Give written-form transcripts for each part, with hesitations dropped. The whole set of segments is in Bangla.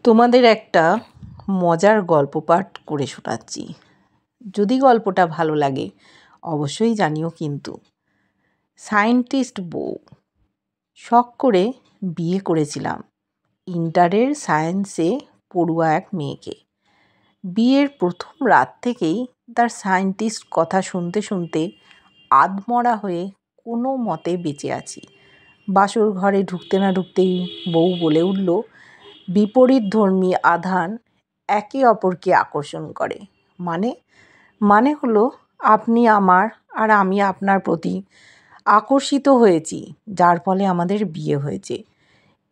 তোমাদের একটা মজার গল্প পাঠ করে শোনাচ্ছি। যদি গল্পটা ভালো লাগে অবশ্যই জানিও। কিন্তু সায়েন্টিস্ট বউ, শখ করে বিয়ে করেছিলাম ইন্টারের সায়েন্সে পড়ুয়া এক মেয়েকে। বিয়ের প্রথম রাত থেকেই তার সায়েন্টিস্ট কথা শুনতে শুনতে আধমরা হয়ে কোনো মতে বেঁচে আছি। বাসর ঘরে ঢুকতে না ঢুকতেই বউ বলে উঠল, বিপরীতধর্মী আধান একে অপরকে আকর্ষণ করে। মানে হলো আপনি আমার আর আমি আপনার প্রতি আকর্ষিত হয়েছি, যার ফলে আমাদের বিয়ে হয়েছে।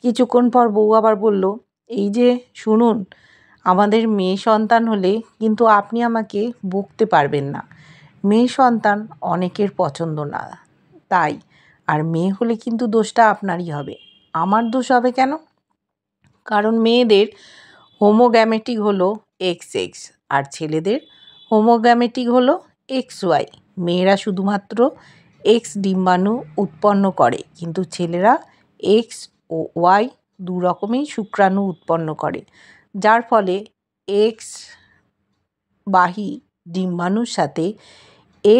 কিছুক্ষণ পর বউ আবার বলল, এই যে শুনুন, আমাদের মেয়ে সন্তান হলে কিন্তু আপনি আমাকে বকতে পারবেন না। মেয়ে সন্তান অনেকের পছন্দ না, তাই আর মেয়ে হলে কিন্তু দোষটা আপনারই হবে। আমার দোষ হবে কেন? কারণ মেয়েদের হোমোগ্যামেটিক হলো XX আর ছেলেদের হোমোগ্যামেটিক হলো XY। মেয়েরা শুধুমাত্র X ডিম্বাণু উৎপন্ন করে, কিন্তু ছেলেরা X ও Y দু রকমই শুক্রাণু উৎপন্ন করে, যার ফলে X বাহী ডিম্বাণুর সাথে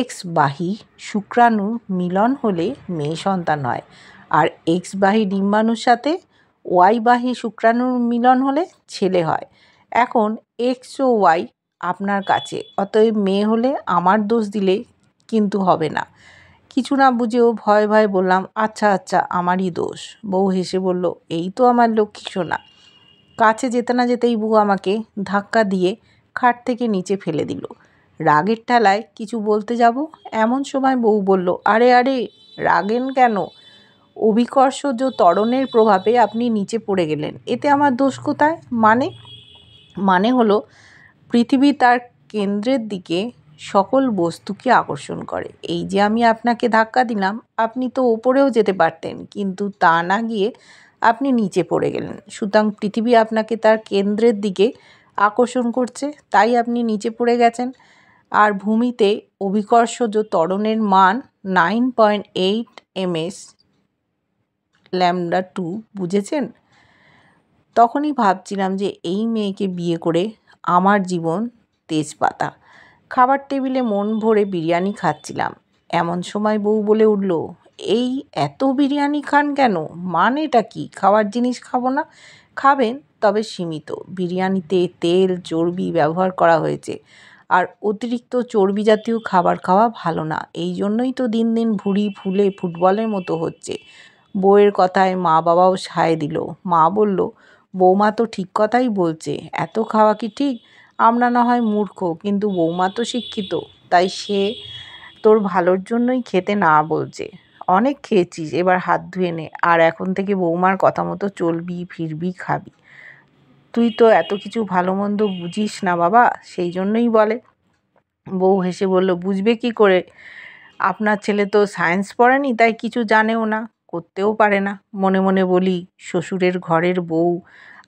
X বাহী শুক্রাণুর মিলন হলে মেয়ে সন্তান হয়, আর X বাহী ডিম্বাণুর সাথে Y বাহী শুক্রাণুর মিলন হলে ছেলে হয়। এখন X ও Y আপনার কাছে, অতএব মেয়ে হলে আমার দোষ দিলে কিন্তু হবে না। কিছু না বুঝেও ভয়ে ভয়ে বললাম, আচ্ছা আচ্ছা আমারই দোষ। বউ হেসে বলল, এই তো আমার লক্ষ্মী সোনা। কাছে যেতে না যেতেই বউ আমাকে ধাক্কা দিয়ে খাট থেকে নিচে ফেলে দিল। রাগের ঠেলায় কিছু বলতে যাব, এমন সময় বউ বলল, আরে আরে রাগেন কেন? অভিকর্ষজ ত্বরণের প্রভাবে আপনি নিচে পড়ে গেলেন, এতে আমার দোষ কোথায়? মানে হলো পৃথিবী তার কেন্দ্রের দিকে সকল বস্তুকে আকর্ষণ করে। এই যে আমি আপনাকে ধাক্কা দিলাম, আপনি তো ওপরেও যেতে পারতেন, কিন্তু তা না গিয়ে আপনি নিচে পড়ে গেলেন। সুতরাং পৃথিবী আপনাকে তার কেন্দ্রের দিকে আকর্ষণ করছে, তাই আপনি নিচে পড়ে গেছেন। আর ভূমিতে অভিকর্ষজ ত্বরণের মান 9.8 ms λ2, বুঝেছেন? তখনই ভাবছিলাম যে এই মেয়েকে বিয়ে করে আমার জীবন তেজপাতা। খাবার টেবিলে মন ভরে বিরিয়ানি খাচ্ছিলাম, এমন সময় বউ বলে উঠল, এই এত বিরিয়ানি খান কেন? মানেটা কি? খাওয়ার জিনিস খাবো না? খাবেন, তবে সীমিত। বিরিয়ানিতে তেল চর্বি ব্যবহার করা হয়েছে, আর অতিরিক্ত চর্বি জাতীয় খাবার খাওয়া ভালো না। এই জন্যই তো দিন দিন ভুঁড়ি ফুলে ফুটবলের মতো হচ্ছে। বউয়ের কথায় মা বাবাও সায় দিল। মা বলল, বৌমা তো ঠিক কথাই বলছে, এত খাওয়া কি ঠিক? আমরা না হয় মূর্খ, কিন্তু বৌমা তো শিক্ষিত, তাই সে তোর ভালোর জন্যই খেতে না বলছে। অনেক খেয়েছিস, এবার হাত ধুয়ে নে, আর এখন থেকে বৌমার কথা মতো চলবি ফিরবি খাবি। তুই তো এত কিছু ভালো মন্দ বুঝিস না বাবা, সেই জন্যই বলে। বউ হেসে বলল, বুঝবে কি করে? আপনার ছেলে তো সায়েন্স পড়েনি, তাই কিছু জানেও না, করতেও পারে না। মনে মনে বলি, শ্বশুরের ঘরের বউ,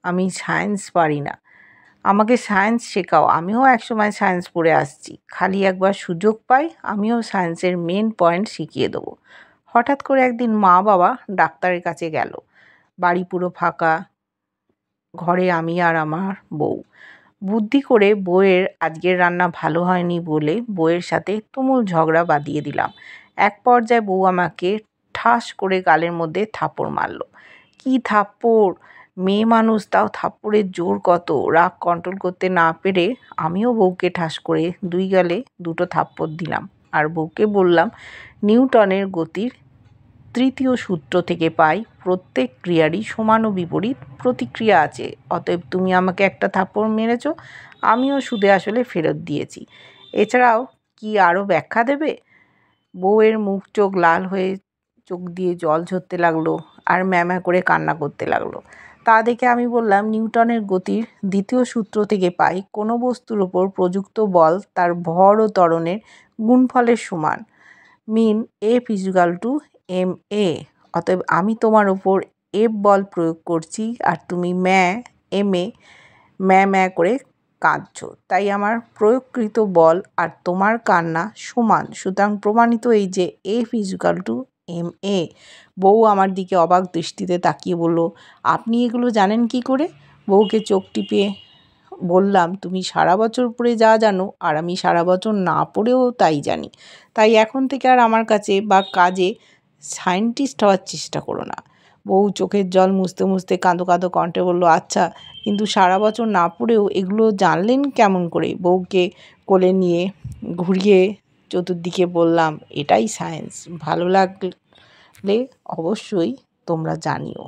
আমি সায়েন্স পারি না, আমাকে সায়েন্স শেখাও। আমিও একসময় সায়েন্স পড়ে আসছি, খালি একবার সুযোগ পাই আমিও সায়েন্সের মেন পয়েন্ট শিখিয়ে দেবো। হঠাৎ করে একদিন মা বাবা ডাক্তারের কাছে গেল। বাড়ি পুরো ফাঁকা, ঘরে আমি আর আমার বউ। বুদ্ধি করে বউয়ের আজকের রান্না ভালো হয়নি বলে বউয়ের সাথে তুমুল ঝগড়া বাঁধিয়ে দিলাম। এক পর্যায়ে বউ আমাকে ঠাস করে গালের মধ্যে থাপ্পড় মারল। কি থাপ্পড়! মেয়ে মানুষ, তাও থাপ্পড়ের জোর কত! রাগ কন্ট্রোল করতে না পেরে আমিও বউকে ঠাস করে দুই গালে দুটো থাপ্পড় দিলাম, আর বউকে বললাম, নিউটনের গতির 3য় সূত্র থেকে পাই প্রত্যেক ক্রিয়ারই সমান ও বিপরীত প্রতিক্রিয়া আছে। অতএব তুমি আমাকে একটা থাপ্পড় মেরেছ, আমিও সুদে আসলে ফেরত দিয়েছি। এছাড়াও কি আরও ব্যাখ্যা দেবে? বউয়ের মুখ চোখ লাল হয়ে চোখ দিয়ে জল ঝরতে লাগলো, আর ম্যামা করে কান্না করতে লাগলো। তা দেখে আমি বললাম, নিউটনের গতির 2য় সূত্র থেকে পাই কোনো বস্তুর ওপর প্রযুক্ত বল তার ভর ও ত্বরণের গুণফলের সমান, মিন F = ma। অতএব আমি তোমার ওপর F বল প্রয়োগ করছি, আর তুমি ম্যা করে কাঁদছো, তাই আমার প্রয়োগকৃত বল আর তোমার কান্না সমান। সুতরাং প্রমাণিত এই যে F = ma। বউ আমার দিকে অবাক দৃষ্টিতে তাকিয়ে বলল, আপনি এগুলো জানেন কি করে? বউকে চোখ টিপে বললাম, তুমি সারা বছর পড়ে যা জানো আর আমি সারা বছর না পড়েও তাই জানি। তাই এখন থেকে আর আমার কাছে বা কাজে সায়েন্টিস্ট হওয়ার চেষ্টা করো না। বউ চোখের জল মুছতে মুছতে কাঁদো কাঁদো কণ্ঠে বলল, আচ্ছা, কিন্তু সারা বছর না পড়েও এগুলো জানলেন কেমন করে? বউকে কোলে নিয়ে ঘুরিয়ে চতুর্দিকে বললাম, এটাই সায়েন্স। ভালো লাগলে অবশ্যই তোমরা জানিও।